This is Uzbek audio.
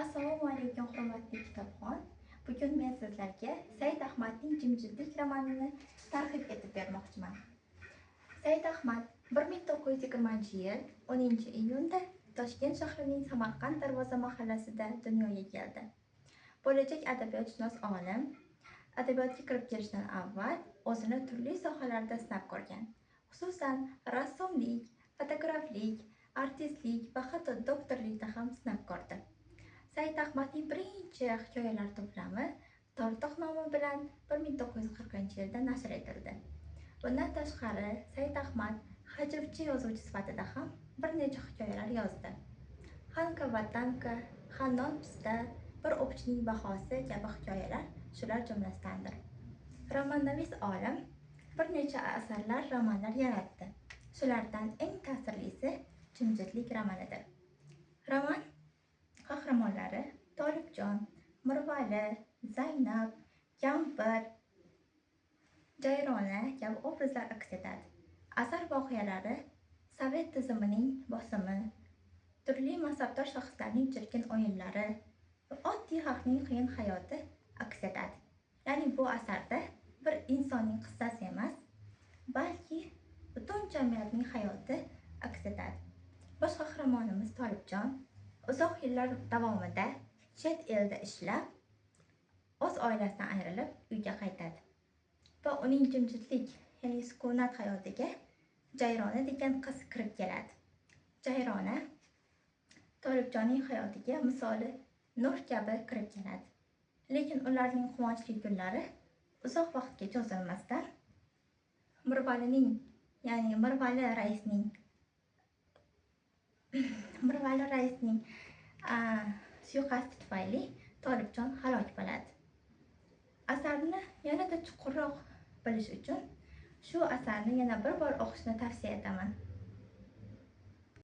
Assalomu alaykum hurmatli kitobxon. Bugun men sizlarga Said Ahmadning Jimjitlik romanini targ'ib etib bermoqchiman. Said Ahmad 1920-yil 10-iyunda Toshkent shahrining Samarqand Darvoza mahallasida dunyoga keldi. Bo'lajak adabiyotshunos olim adabiyotga kirib kelishdan avval o'zini turli sohalarda sinab ko'rgan. Xususan, rassomlik, fotograflik, artistlik va hatto doktorlikda ham sinab ko'rdi. Said Ahmadning birinchi hikoyalar to'plami Tortiq nomi bilan 1940-yilda nashr etildi. Bundan tashqari, Said Ahmad hajvchi yozuvchi sifatida ham bir necha hikoyalar yozdi. Hanka va Tanka, Hannon pista, bir o'qchining bahosi kabi hikoyalar shular jumlasidandir. Romannavis olim bir necha asarlar, romanlar yaratdi. Shulardan eng ta'sirlisi Jimjitlik romanidir. Roman qahramonlari Tolibjon, Mirvali, Zaynab, Kampir, Jayrona kabi obrazlar aks etadi. Asar voqealari Sovet tizimining bosimi, turli mansabdor shaxslarning chirkin o'yinlari va oddiy xalqning qiyin hayoti aks etadi. Ya'ni bu asarda bir insonning qissasi emas, balki butun jamiyatning hayoti aks etadi. Bosh qahramonimiz Tolibjon uzoq yillar davomida chet elda ishlab, o'z oilasidan ayrilib uyga qaytadi. Va uning jimjitlik, ya'ni sukunat hayotiga Jayrona degan qiz kirib keladi. Jayrona Tolibjonning hayotiga misoli nur kabi kirib keladi. Lekin ularning quvonchli kunlari uzoq vaqtga cho'zilmasdan Mirvali raisning suiqasdi tufayli Tolibjon halok bo'ladi. Asarni yanada chuqurroq bilish uchun shu asarni yana bir bor o'qishni tavsiya etaman.